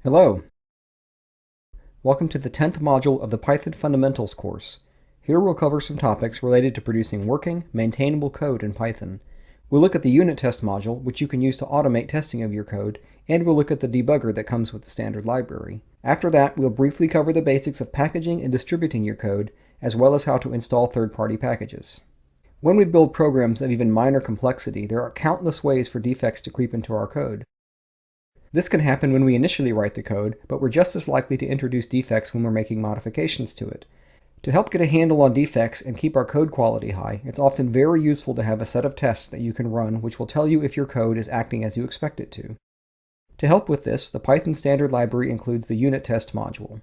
Hello! Welcome to the 10th module of the Python Fundamentals course. Here we'll cover some topics related to producing working, maintainable code in Python. We'll look at the unit test module, which you can use to automate testing of your code, and we'll look at the debugger that comes with the standard library. After that, we'll briefly cover the basics of packaging and distributing your code, as well as how to install third-party packages. When we build programs of even minor complexity, there are countless ways for defects to creep into our code. This can happen when we initially write the code, but we're just as likely to introduce defects when we're making modifications to it. To help get a handle on defects and keep our code quality high, it's often very useful to have a set of tests that you can run which will tell you if your code is acting as you expect it to. To help with this, the Python standard library includes the unit test module.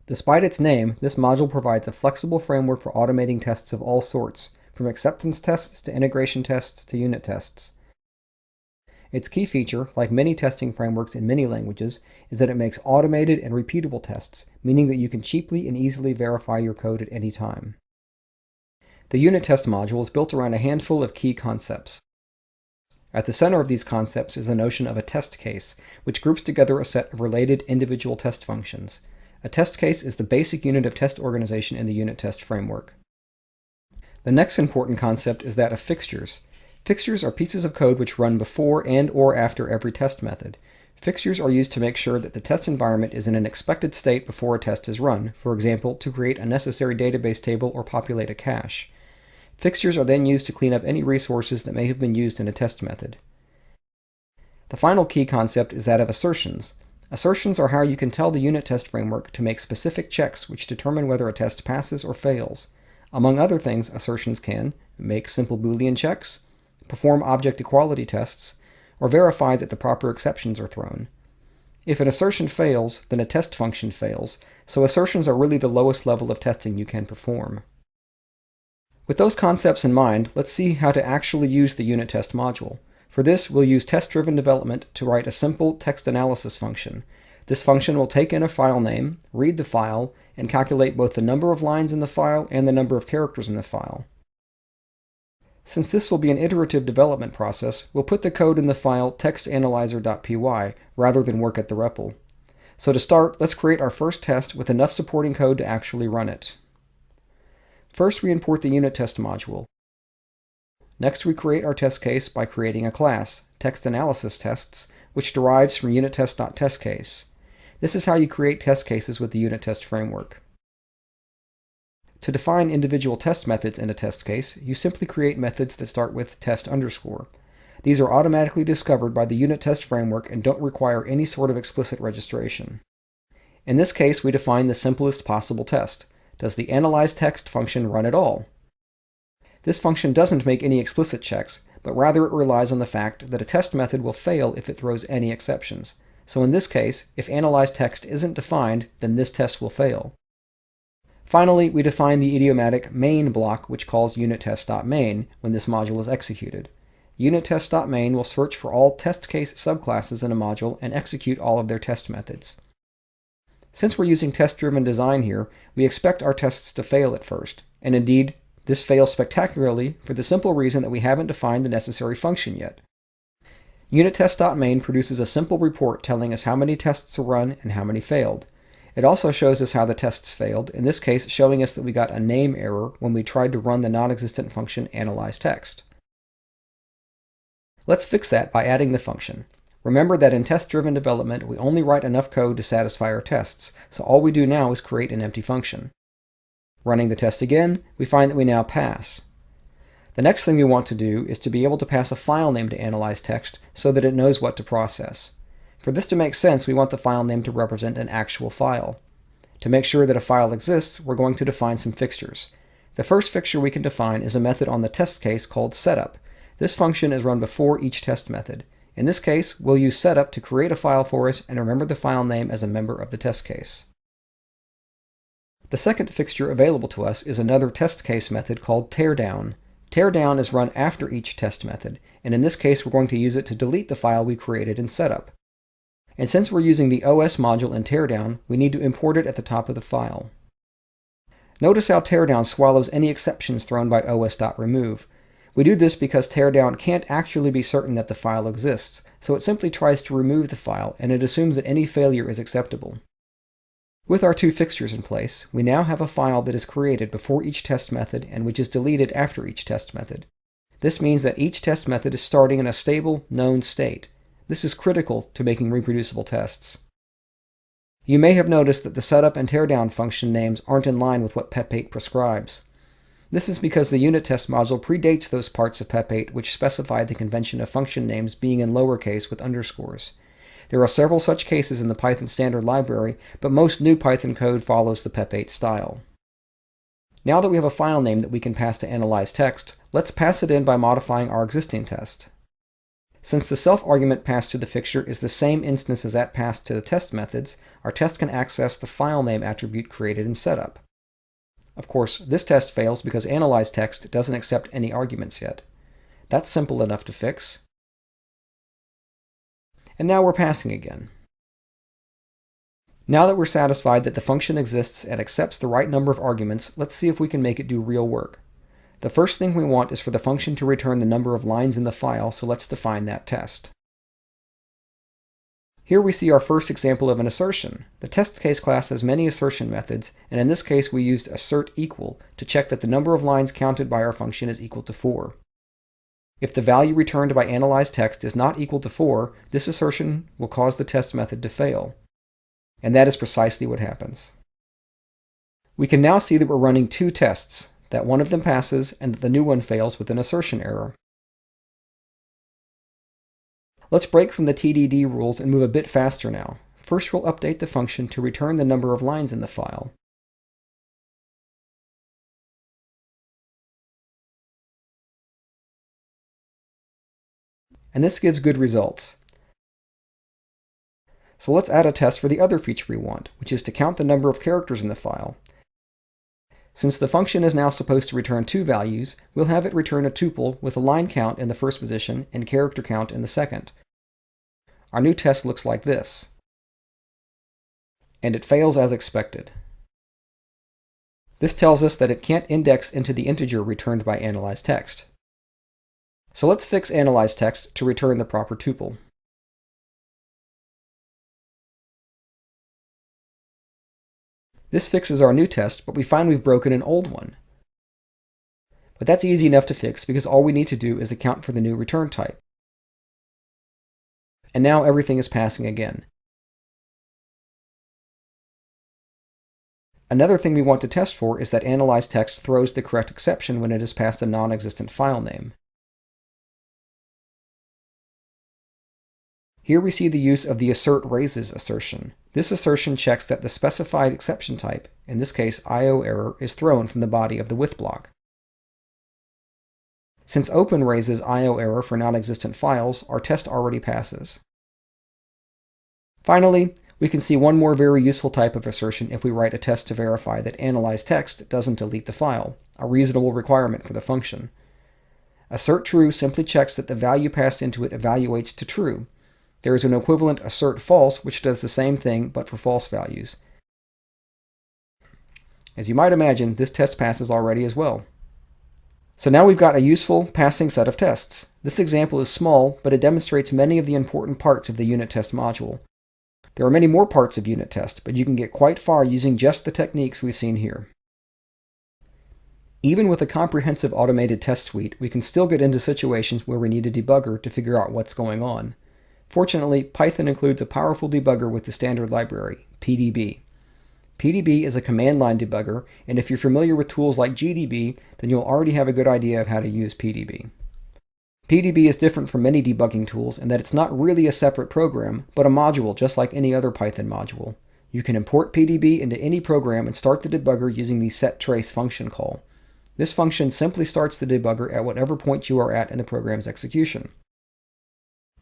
Despite its name, this module provides a flexible framework for automating tests of all sorts, from acceptance tests to integration tests to unit tests. Its key feature, like many testing frameworks in many languages, is that it makes automated and repeatable tests, meaning that you can cheaply and easily verify your code at any time. The unit test module is built around a handful of key concepts. At the center of these concepts is the notion of a test case, which groups together a set of related individual test functions. A test case is the basic unit of test organization in the unit test framework. The next important concept is that of fixtures. Fixtures are pieces of code which run before and/or after every test method. Fixtures are used to make sure that the test environment is in an expected state before a test is run, for example, to create a necessary database table or populate a cache. Fixtures are then used to clean up any resources that may have been used in a test method. The final key concept is that of assertions. Assertions are how you can tell the unit test framework to make specific checks which determine whether a test passes or fails. Among other things, assertions can make simple Boolean checks, perform object equality tests, or verify that the proper exceptions are thrown. If an assertion fails, then a test function fails, so assertions are really the lowest level of testing you can perform. With those concepts in mind, let's see how to actually use the unit test module. For this, we'll use test-driven development to write a simple text analysis function. This function will take in a file name, read the file, and calculate both the number of lines in the file and the number of characters in the file. Since this will be an iterative development process, we'll put the code in the file textanalyzer.py rather than work at the REPL. So to start, let's create our first test with enough supporting code to actually run it. First, we import the unit test module. Next, we create our test case by creating a class, TextAnalysisTests, which derives from unittest.testCase. This is how you create test cases with the unit test framework. To define individual test methods in a test case, you simply create methods that start with test underscore. These are automatically discovered by the unit test framework and don't require any sort of explicit registration. In this case, we define the simplest possible test. Does the analyzeText function run at all? This function doesn't make any explicit checks, but rather it relies on the fact that a test method will fail if it throws any exceptions. So in this case, if analyzeText isn't defined, then this test will fail. Finally, we define the idiomatic main block, which calls unittest.main when this module is executed. Unittest.main will search for all test case subclasses in a module and execute all of their test methods. Since we're using test-driven design here, we expect our tests to fail at first, and indeed, this fails spectacularly for the simple reason that we haven't defined the necessary function yet. Unittest.main produces a simple report telling us how many tests were run and how many failed. It also shows us how the tests failed, in this case showing us that we got a name error when we tried to run the non-existent function analyzeText. Let's fix that by adding the function. Remember that in test-driven development we only write enough code to satisfy our tests, so all we do now is create an empty function. Running the test again, we find that we now pass. The next thing we want to do is to be able to pass a file name to analyzeText so that it knows what to process. For this to make sense, we want the file name to represent an actual file. To make sure that a file exists, we're going to define some fixtures. The first fixture we can define is a method on the test case called setup. This function is run before each test method. In this case, we'll use setup to create a file for us and remember the file name as a member of the test case. The second fixture available to us is another test case method called teardown. Teardown is run after each test method, and in this case we're going to use it to delete the file we created in setup. And since we're using the OS module in teardown, we need to import it at the top of the file. Notice how teardown swallows any exceptions thrown by os.remove. We do this because Teardown can't actually be certain that the file exists, so it simply tries to remove the file, and it assumes that any failure is acceptable. With our two fixtures in place, we now have a file that is created before each test method and which is deleted after each test method. This means that each test method is starting in a stable, known state. This is critical to making reproducible tests. You may have noticed that the setup and teardown function names aren't in line with what PEP8 prescribes. This is because the unit test module predates those parts of PEP8 which specify the convention of function names being in lowercase with underscores. There are several such cases in the Python standard library, but most new Python code follows the PEP8 style. Now that we have a file name that we can pass to analyze text, let's pass it in by modifying our existing test. Since the self argument passed to the fixture is the same instance as that passed to the test methods, our test can access the file name attribute created in setup. Of course, this test fails because analyze text doesn't accept any arguments yet. That's simple enough to fix. And now we're passing again. Now that we're satisfied that the function exists and accepts the right number of arguments, let's see if we can make it do real work. The first thing we want is for the function to return the number of lines in the file, so let's define that test. Here we see our first example of an assertion. The test case class has many assertion methods, and in this case we used assert equal to check that the number of lines counted by our function is equal to 4. If the value returned by analyze text is not equal to 4, this assertion will cause the test method to fail. And that is precisely what happens. We can now see that we're running two tests, that one of them passes and that the new one fails with an assertion error. Let's break from the TDD rules and move a bit faster now. First, we'll update the function to return the number of lines in the file. And this gives good results. So let's add a test for the other feature we want, which is to count the number of characters in the file. Since the function is now supposed to return two values, we'll have it return a tuple with a line count in the first position and character count in the second. Our new test looks like this. And it fails as expected. This tells us that it can't index into the integer returned by analyze text. So let's fix analyze text to return the proper tuple. This fixes our new test, but we find we've broken an old one. But that's easy enough to fix because all we need to do is account for the new return type. And now everything is passing again. Another thing we want to test for is that analyze text throws the correct exception when it is passed a non-existent file name. Here we see the use of the assert raises assertion. This assertion checks that the specified exception type, in this case IO error, is thrown from the body of the with block. Since open raises IO error for non-existent files, our test already passes. Finally, we can see one more very useful type of assertion if we write a test to verify that analyze text doesn't delete the file, a reasonable requirement for the function. Assert true simply checks that the value passed into it evaluates to true. There is an equivalent assert false, which does the same thing, but for false values. As you might imagine, this test passes already as well. So now we've got a useful passing set of tests. This example is small, but it demonstrates many of the important parts of the unit test module. There are many more parts of unit test, but you can get quite far using just the techniques we've seen here. Even with a comprehensive automated test suite, we can still get into situations where we need a debugger to figure out what's going on. Fortunately, Python includes a powerful debugger with the standard library, PDB. PDB is a command line debugger, and if you're familiar with tools like GDB, then you'll already have a good idea of how to use PDB. PDB is different from many debugging tools in that it's not really a separate program, but a module just like any other Python module. You can import PDB into any program and start the debugger using the setTrace function call. This function simply starts the debugger at whatever point you are at in the program's execution.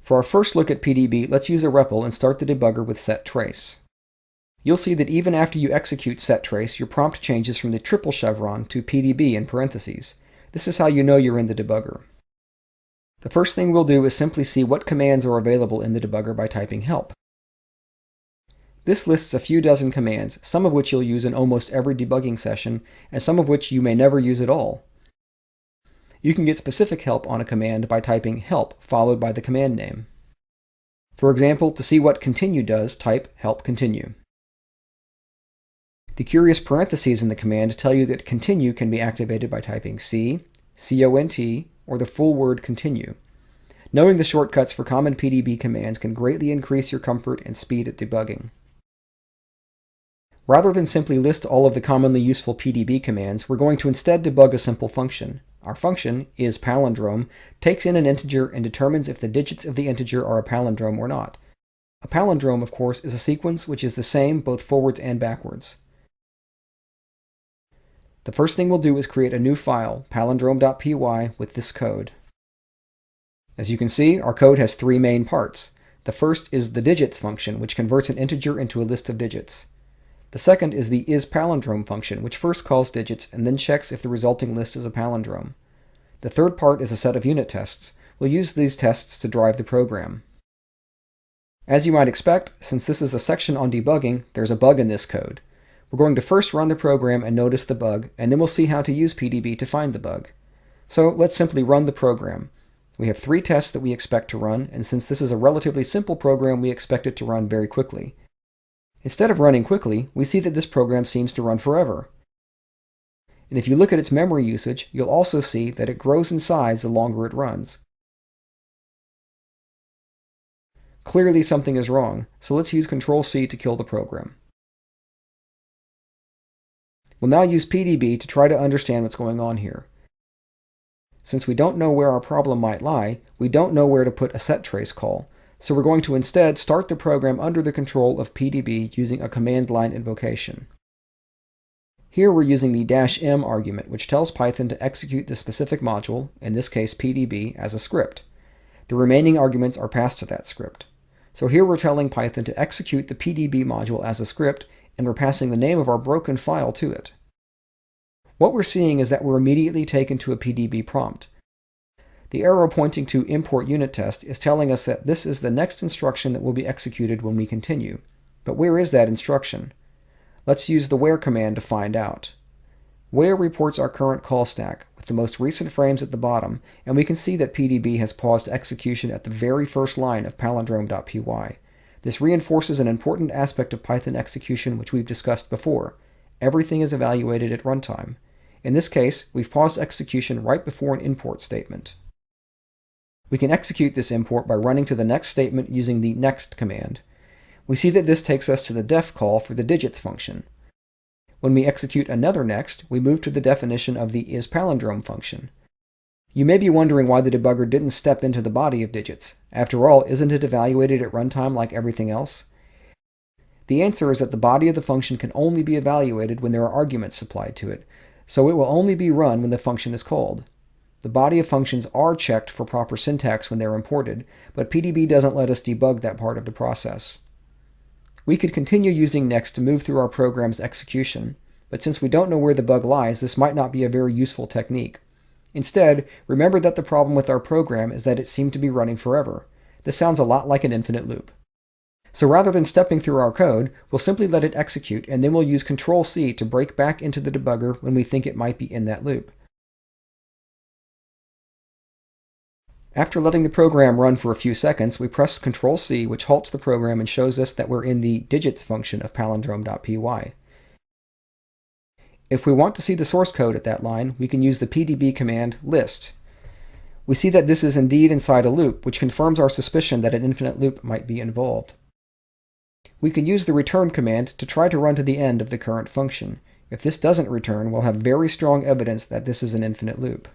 For our first look at PDB, let's use a REPL and start the debugger with setTrace. You'll see that even after you execute setTrace, your prompt changes from the triple chevron to PDB in parentheses. This is how you know you're in the debugger. The first thing we'll do is simply see what commands are available in the debugger by typing help. This lists a few dozen commands, some of which you'll use in almost every debugging session, and some of which you may never use at all. You can get specific help on a command by typing help followed by the command name. For example, to see what continue does, type help continue. The curious parentheses in the command tell you that continue can be activated by typing C, CONT, or the full word continue. Knowing the shortcuts for common PDB commands can greatly increase your comfort and speed at debugging. Rather than simply list all of the commonly useful PDB commands, we're going to instead debug a simple function. Our function, isPalindrome, takes in an integer and determines if the digits of the integer are a palindrome or not. A palindrome, of course, is a sequence which is the same both forwards and backwards. The first thing we'll do is create a new file, palindrome.py, with this code. As you can see, our code has three main parts. The first is the digits function, which converts an integer into a list of digits. The second is the isPalindrome function, which first calls digits and then checks if the resulting list is a palindrome. The third part is a set of unit tests. We'll use these tests to drive the program. As you might expect, since this is a section on debugging, there's a bug in this code. We're going to first run the program and notice the bug, and then we'll see how to use PDB to find the bug. So let's simply run the program. We have three tests that we expect to run, and since this is a relatively simple program, we expect it to run very quickly. Instead of running quickly, we see that this program seems to run forever. And if you look at its memory usage, you'll also see that it grows in size the longer it runs. Clearly something is wrong, so let's use Control-C to kill the program. We'll now use PDB to try to understand what's going on here. Since we don't know where our problem might lie, we don't know where to put a setTrace call, so we're going to instead start the program under the control of PDB using a command line invocation. Here we're using the -m argument, which tells Python to execute the specific module, in this case PDB, as a script. The remaining arguments are passed to that script. So here we're telling Python to execute the PDB module as a script, and we're passing the name of our broken file to it. What we're seeing is that we're immediately taken to a PDB prompt. The arrow pointing to import unit test is telling us that this is the next instruction that will be executed when we continue. But where is that instruction? Let's use the where command to find out. Where reports our current call stack, with the most recent frames at the bottom, and we can see that PDB has paused execution at the very first line of palindrome.py. This reinforces an important aspect of Python execution which we've discussed before. Everything is evaluated at runtime. In this case, we've paused execution right before an import statement. We can execute this import by running to the next statement using the next command. We see that this takes us to the def call for the digits function. When we execute another next, we move to the definition of the isPalindrome function. You may be wondering why the debugger didn't step into the body of digits. After all, isn't it evaluated at runtime like everything else? The answer is that the body of the function can only be evaluated when there are arguments supplied to it, so it will only be run when the function is called. The body of functions are checked for proper syntax when they're imported, but PDB doesn't let us debug that part of the process. We could continue using next to move through our program's execution, but since we don't know where the bug lies, this might not be a very useful technique. Instead, remember that the problem with our program is that it seemed to be running forever. This sounds a lot like an infinite loop. So rather than stepping through our code, we'll simply let it execute, and then we'll use Control-C to break back into the debugger when we think it might be in that loop. After letting the program run for a few seconds, we press Control-C, which halts the program and shows us that we're in the digits function of palindrome.py. If we want to see the source code at that line, we can use the PDB command list. We see that this is indeed inside a loop, which confirms our suspicion that an infinite loop might be involved. We can use the return command to try to run to the end of the current function. If this doesn't return, we'll have very strong evidence that this is an infinite loop.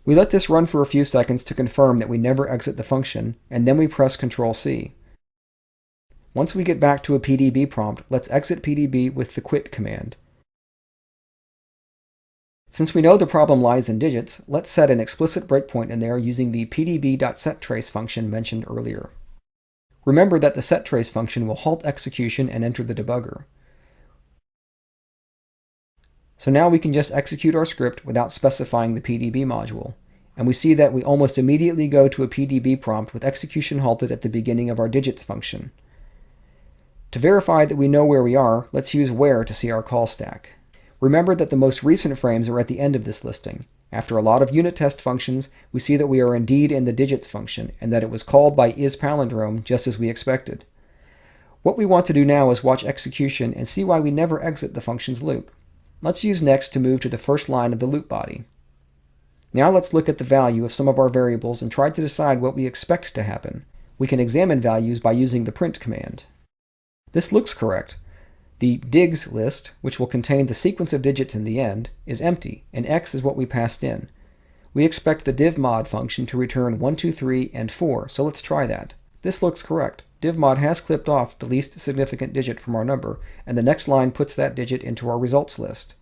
We let this run for a few seconds to confirm that we never exit the function, and then we press Control-C. Once we get back to a PDB prompt, let's exit PDB with the quit command. Since we know the problem lies in digits, let's set an explicit breakpoint in there using the pdb.setTrace function mentioned earlier. Remember that the setTrace function will halt execution and enter the debugger. So now we can just execute our script without specifying the PDB module, and we see that we almost immediately go to a PDB prompt with execution halted at the beginning of our digits function. To verify that we know where we are, let's use where to see our call stack. Remember that the most recent frames are at the end of this listing. After a lot of unit test functions, we see that we are indeed in the digits function, and that it was called by isPalindrome just as we expected. What we want to do now is watch execution and see why we never exit the function's loop. Let's use next to move to the first line of the loop body. Now let's look at the value of some of our variables and try to decide what we expect to happen. We can examine values by using the print command. This looks correct. The digs list, which will contain the sequence of digits in the end, is empty, and x is what we passed in. We expect the divmod function to return 1, 2, 3, and 4, so let's try that. This looks correct. Divmod has clipped off the least significant digit from our number, and the next line puts that digit into our results list.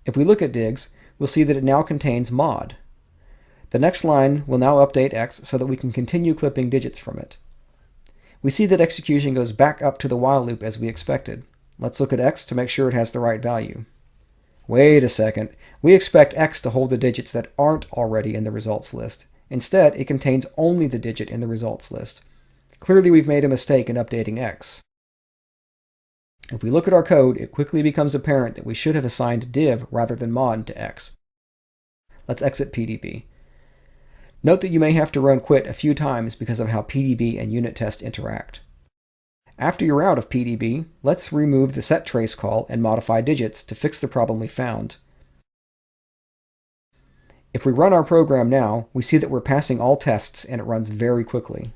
If we look at digs, we'll see that it now contains mod. The next line will now update x so that we can continue clipping digits from it. We see that execution goes back up to the while loop as we expected. Let's look at x to make sure it has the right value. Wait a second. We expect x to hold the digits that aren't already in the results list. Instead, it contains only the digit in the results list. Clearly, we've made a mistake in updating x. If we look at our code, it quickly becomes apparent that we should have assigned div rather than mod to x. Let's exit PDB. Note that you may have to run quit a few times because of how PDB and unit test interact. After you're out of PDB, let's remove the setTrace call and modify digits to fix the problem we found. If we run our program now, we see that we're passing all tests and it runs very quickly.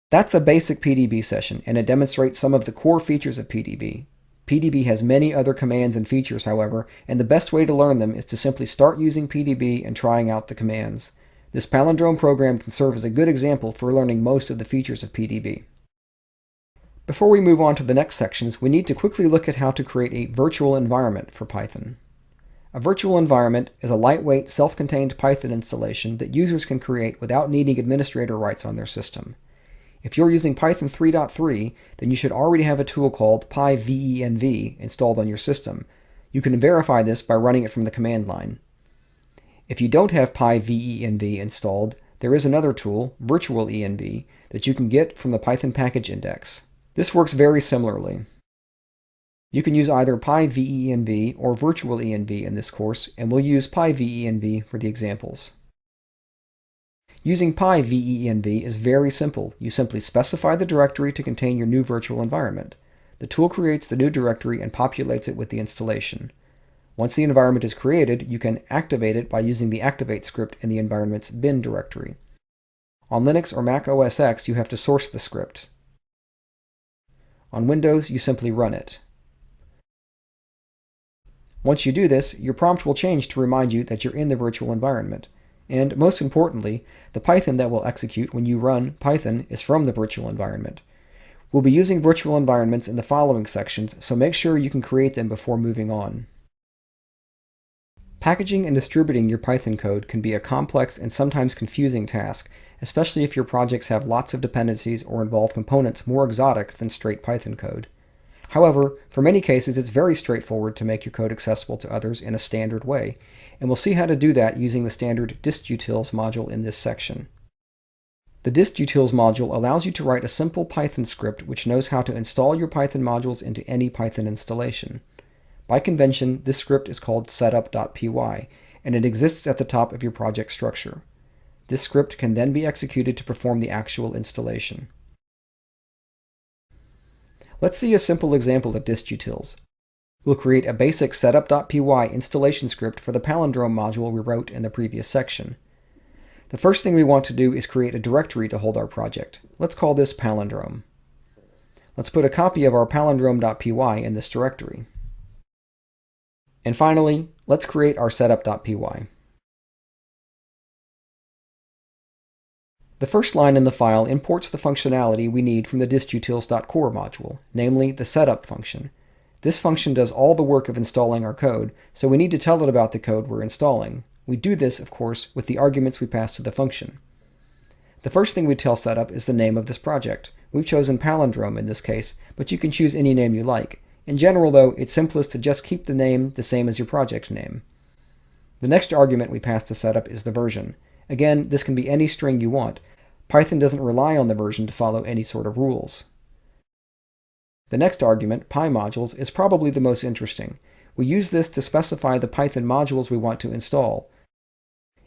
That's a basic PDB session, and it demonstrates some of the core features of PDB. PDB has many other commands and features, however, and the best way to learn them is to simply start using PDB and trying out the commands. This palindrome program can serve as a good example for learning most of the features of PDB. Before we move on to the next sections, we need to quickly look at how to create a virtual environment for Python. A virtual environment is a lightweight, self-contained Python installation that users can create without needing administrator rights on their system. If you're using Python 3.3, then you should already have a tool called pyvenv installed on your system. You can verify this by running it from the command line. If you don't have pyvenv installed, there is another tool, virtualenv, that you can get from the Python package index. This works very similarly. You can use either pyvenv or virtualenv in this course, and we'll use pyvenv for the examples. Using pyvenv is very simple. You simply specify the directory to contain your new virtual environment. The tool creates the new directory and populates it with the installation. Once the environment is created, you can activate it by using the activate script in the environment's bin directory. On Linux or Mac OS X, you have to source the script. On Windows, you simply run it. Once you do this, your prompt will change to remind you that you're in the virtual environment. And most importantly, the Python that will execute when you run Python is from the virtual environment. We'll be using virtual environments in the following sections, so make sure you can create them before moving on. Packaging and distributing your Python code can be a complex and sometimes confusing task, especially if your projects have lots of dependencies or involve components more exotic than straight Python code. However, for many cases it's very straightforward to make your code accessible to others in a standard way, and we'll see how to do that using the standard distutils module in this section. The distutils module allows you to write a simple Python script which knows how to install your Python modules into any Python installation. By convention, this script is called setup.py, and it exists at the top of your project structure. This script can then be executed to perform the actual installation. Let's see a simple example of distutils. We'll create a basic setup.py installation script for the palindrome module we wrote in the previous section. The first thing we want to do is create a directory to hold our project. Let's call this palindrome. Let's put a copy of our palindrome.py in this directory. And finally, let's create our setup.py. The first line in the file imports the functionality we need from the distutils.core module, namely the setup function. This function does all the work of installing our code, so we need to tell it about the code we're installing. We do this, of course, with the arguments we pass to the function. The first thing we tell setup is the name of this project. We've chosen palindrome in this case, but you can choose any name you like. In general, though, it's simplest to just keep the name the same as your project name. The next argument we pass to setup is the version. Again, this can be any string you want. Python doesn't rely on the version to follow any sort of rules. The next argument, pymodules, is probably the most interesting. We use this to specify the Python modules we want to install.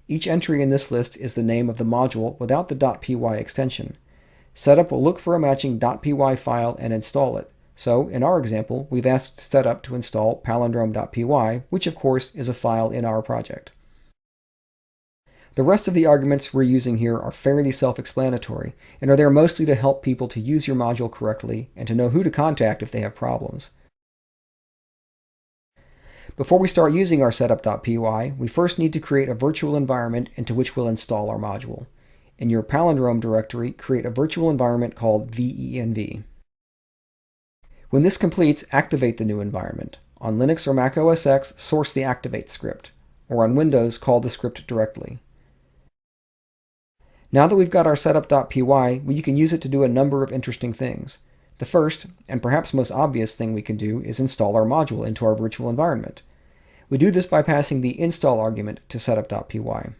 Each entry in this list is the name of the module without the .py extension. Setup will look for a matching .py file and install it. So, in our example, we've asked Setup to install palindrome.py, which of course is a file in our project. The rest of the arguments we're using here are fairly self-explanatory, and are there mostly to help people to use your module correctly and to know who to contact if they have problems. Before we start using our setup.py, we first need to create a virtual environment into which we'll install our module. In your palindrome directory, create a virtual environment called venv. When this completes, activate the new environment. On Linux or Mac OS X, source the activate script, or on Windows, call the script directly. Now that we've got our setup.py, we can use it to do a number of interesting things. The first, and perhaps most obvious thing we can do, is install our module into our virtual environment. We do this by passing the install argument to setup.py.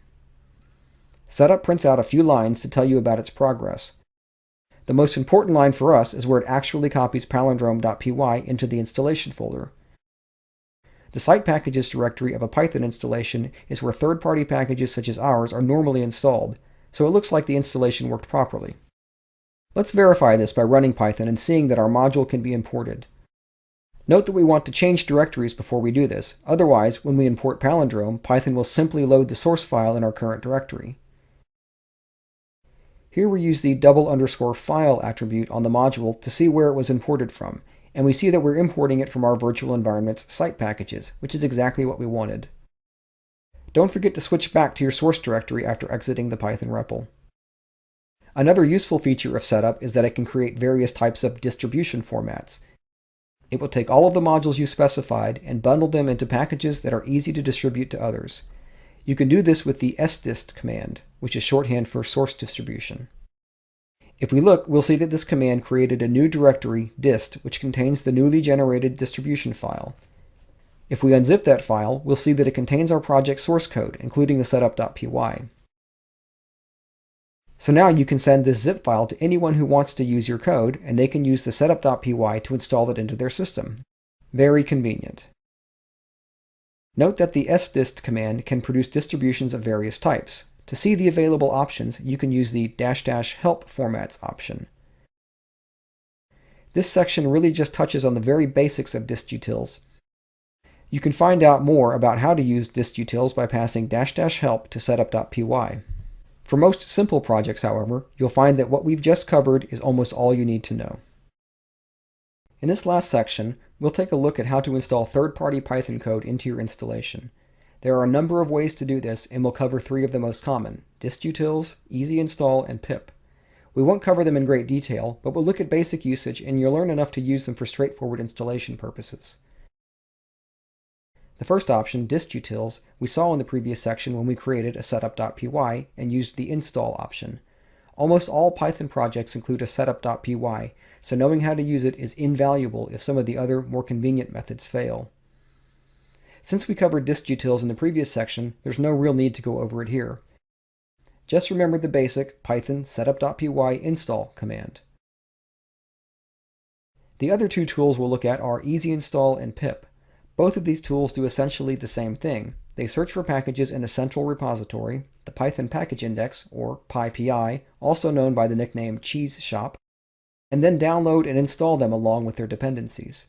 Setup prints out a few lines to tell you about its progress. The most important line for us is where it actually copies palindrome.py into the installation folder. The site packages directory of a Python installation is where third-party packages such as ours are normally installed, so it looks like the installation worked properly. Let's verify this by running Python and seeing that our module can be imported. Note that we want to change directories before we do this, otherwise, when we import palindrome, Python will simply load the source file in our current directory. Here we use the _file attribute on the module to see where it was imported from, and we see that we're importing it from our virtual environment's site packages, which is exactly what we wanted. Don't forget to switch back to your source directory after exiting the Python REPL. Another useful feature of Setup is that it can create various types of distribution formats. It will take all of the modules you specified and bundle them into packages that are easy to distribute to others. You can do this with the sdist command, which is shorthand for source distribution. If we look, we'll see that this command created a new directory, dist, which contains the newly generated distribution file. If we unzip that file, we'll see that it contains our project source code, including the setup.py. So now you can send this zip file to anyone who wants to use your code, and they can use the setup.py to install it into their system. Very convenient. Note that the sdist command can produce distributions of various types. To see the available options, you can use the --help formats option. This section really just touches on the very basics of distutils. You can find out more about how to use distutils by passing --help to setup.py. For most simple projects, however, you'll find that what we've just covered is almost all you need to know. In this last section, we'll take a look at how to install third-party Python code into your installation. There are a number of ways to do this, and we'll cover three of the most common: distutils, easy install, and pip. We won't cover them in great detail, but we'll look at basic usage, and you'll learn enough to use them for straightforward installation purposes. The first option, distutils, we saw in the previous section when we created a setup.py and used the install option. Almost all Python projects include a setup.py, so knowing how to use it is invaluable if some of the other, more convenient methods fail. Since we covered distutils in the previous section, there's no real need to go over it here. Just remember the basic Python setup.py install command. The other two tools we'll look at are easy install and pip. Both of these tools do essentially the same thing. They search for packages in a central repository, the Python package index, or PyPI, also known by the nickname Cheese Shop, and then download and install them along with their dependencies.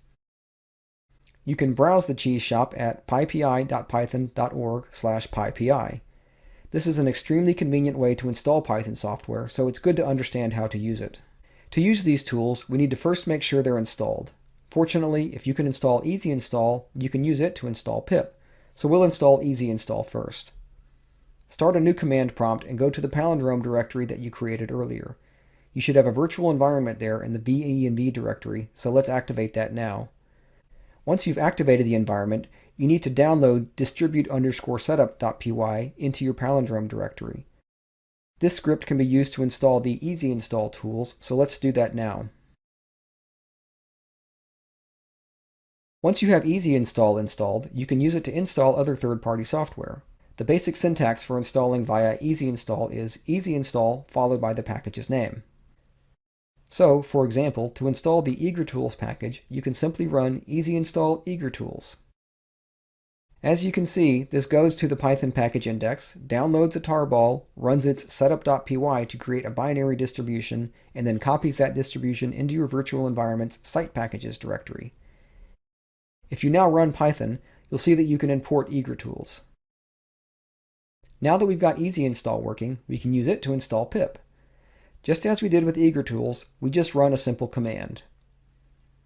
You can browse the Cheese Shop at pypi.python.org/pypi. This is an extremely convenient way to install Python software, so it's good to understand how to use it. To use these tools, we need to first make sure they're installed. Fortunately, if you can install easy install, you can use it to install pip, so we'll install easy install first. Start a new command prompt and go to the palindrome directory that you created earlier. You should have a virtual environment there in the venv directory, so let's activate that now. Once you've activated the environment, you need to download distribute_setup.py into your palindrome directory. This script can be used to install the easy install tools, so let's do that now. Once you have easy install installed, you can use it to install other third-party software. The basic syntax for installing via easy install is easy install followed by the package's name. So, for example, to install the eagertools package, you can simply run easy install eagertools. As you can see, this goes to the Python package index, downloads a tarball, runs its setup.py to create a binary distribution, and then copies that distribution into your virtual environment's site packages directory. If you now run Python, you'll see that you can import eagertools. Now that we've got Easy Install working, we can use it to install pip. Just as we did with eagertools, we just run a simple command.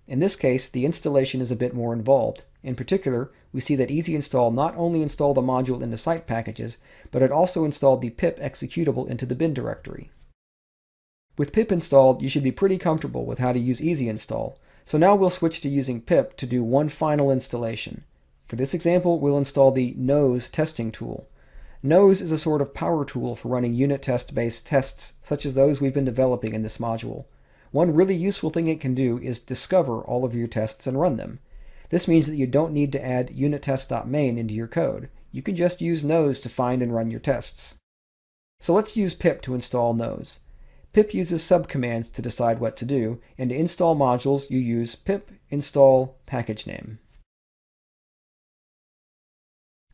In this case, the installation is a bit more involved. In particular, we see that Easy Install not only installed a module into site packages, but it also installed the pip executable into the bin directory. With pip installed, you should be pretty comfortable with how to use Easy Install, so now we'll switch to using pip to do one final installation. For this example, we'll install the nose testing tool. Nose is a sort of power tool for running unit test-based tests such as those we've been developing in this module. One really useful thing it can do is discover all of your tests and run them. This means that you don't need to add unittest.main into your code. You can just use nose to find and run your tests. So let's use pip to install nose. Pip uses subcommands to decide what to do, and to install modules you use pip install package name.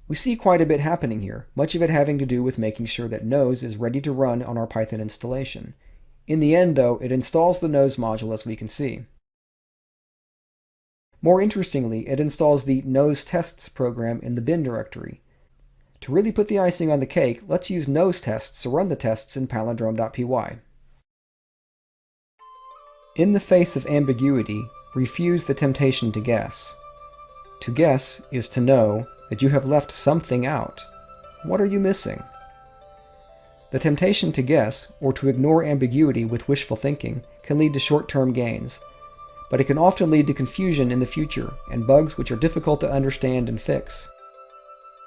We see quite a bit happening here, much of it having to do with making sure that nose is ready to run on our Python installation. In the end, though, it installs the nose module as we can see. More interestingly, it installs the nose tests program in the bin directory. To really put the icing on the cake, let's use nose tests to run the tests in palindrome.py. In the face of ambiguity, refuse the temptation to guess. To guess is to know that you have left something out. What are you missing? The temptation to guess, or to ignore ambiguity with wishful thinking, can lead to short-term gains, but it can often lead to confusion in the future and bugs which are difficult to understand and fix.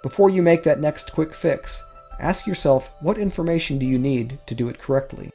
Before you make that next quick fix, ask yourself what information do you need to do it correctly.